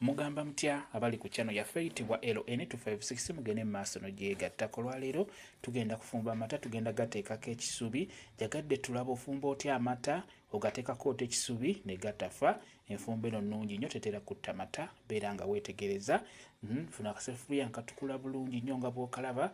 Mugamba mutya abali ku channel yaffe eyitibwa LN256 mugende maaso n'ogyegattako. Olwaleero tugenda kufumba amata, tugenda gateekako ekisubi. Jagadde tulaba ofumba otya amata ogateekako ota ekisubi ne gatafa. Enfumba eno nnungi nnyo, tetera kutta mata, beera nga weetegereza. Funa akaseffuliya nkatukula bulungi nnyo nga bw'okalaba,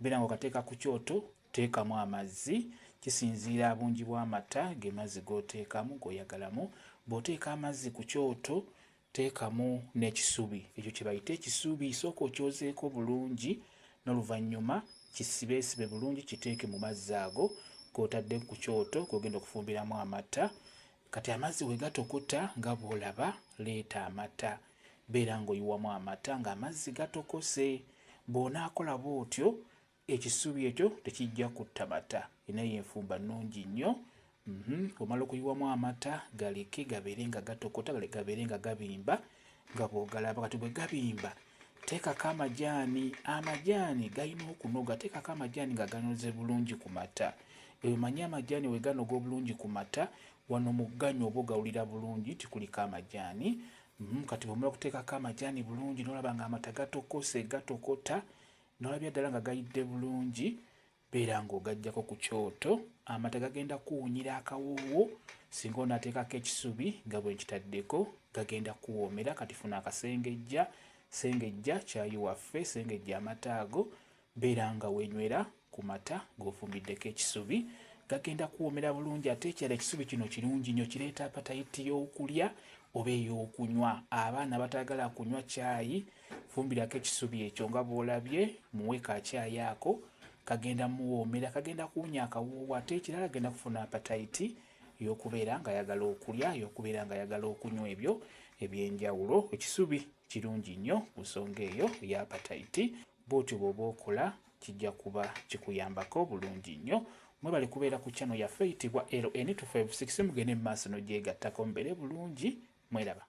beera nga okateeka ku kyoto, teekamu amazzi. Kisinziira bungi bw'amata ge mazzi g'oteekamu g'oyagalamu. Bw'oteeka amazzi ku kyoto teekamu n'ekisubi, ekyo kye bayita ekisubi. Sooka okyozeeko bulungi, n'oluvannyuma kisibeesibe bulungi, kiteeke mu mazzi ago g'otadde ku kyoto g'ogenda okufumbiramu amata. Kati amazzi we gatokota nga bw'olaba, leeta amata, beera ng'oyiwamu amata ng'amazzi gatokose. Bw'onaakola bw'otyo, ekisubi ekyo tekijja kutta mata. Enayo enfumba nnungi nnyo. Omala okuyiwamu amata galeke gabeere nga gatokota, gabeere nga gabimba nga bw'ogalaba. Kati bwe gabimba, teekako amajaani. Amajaani galina okunoga, teekako amajaani nga ganoze bulungi ku mata. Omanyi amajaani we ganoga obulungi ku mata, wano mu gganyu oba ogawulira bulungi nti kuliko amajaani. Kati bw'omala okuteekako amajaani bulungi n'olaba ng'amata gatokose, gatokota, n'olabya ddala nga gayidde bulungi, beera ng'ogaggyako ku kyoto. Amata gagenda kuwunyira akawoowo. Singa onaateekako ekisubi nga bwe nkitaddeko, gagenda kuwoomera. Kati funa akasengejja, sengejja caayi waffe, sengejja amata ago, beera nga weenywera ku mata g'ofumbiddeko ekisubi. Gagenda kuwoomera bulungi. Ate ekirala, ekisubi kino kirungi nnyo, kireeta apatayiti y'okulya oba ey'okunywa. Abaana bataagala kunywa caayi, fumbirako ekisubi ekyo nga bw'olabye, muwe ka caayi ako, kagenda muwoomera, kagenda kuwunya akawoowo. Ate ekirala, agenda kufuna apatayiti y'okubeera ng'ayagala okulya, y'okubeera ng'ayagala okunywa ebyo eby'enjawulo. Ekisubi kirungi nnyo ku nsonga eyo eya apatayiti. Bw'otyo bw'oba okola, kijja kuba kikuyambako bulungi nnyo. Mwebale kubeera ku channel yaffe eyitibwa LN256 mugende mu maaso n'ogyegattako, mubeere bulungi, mweraba.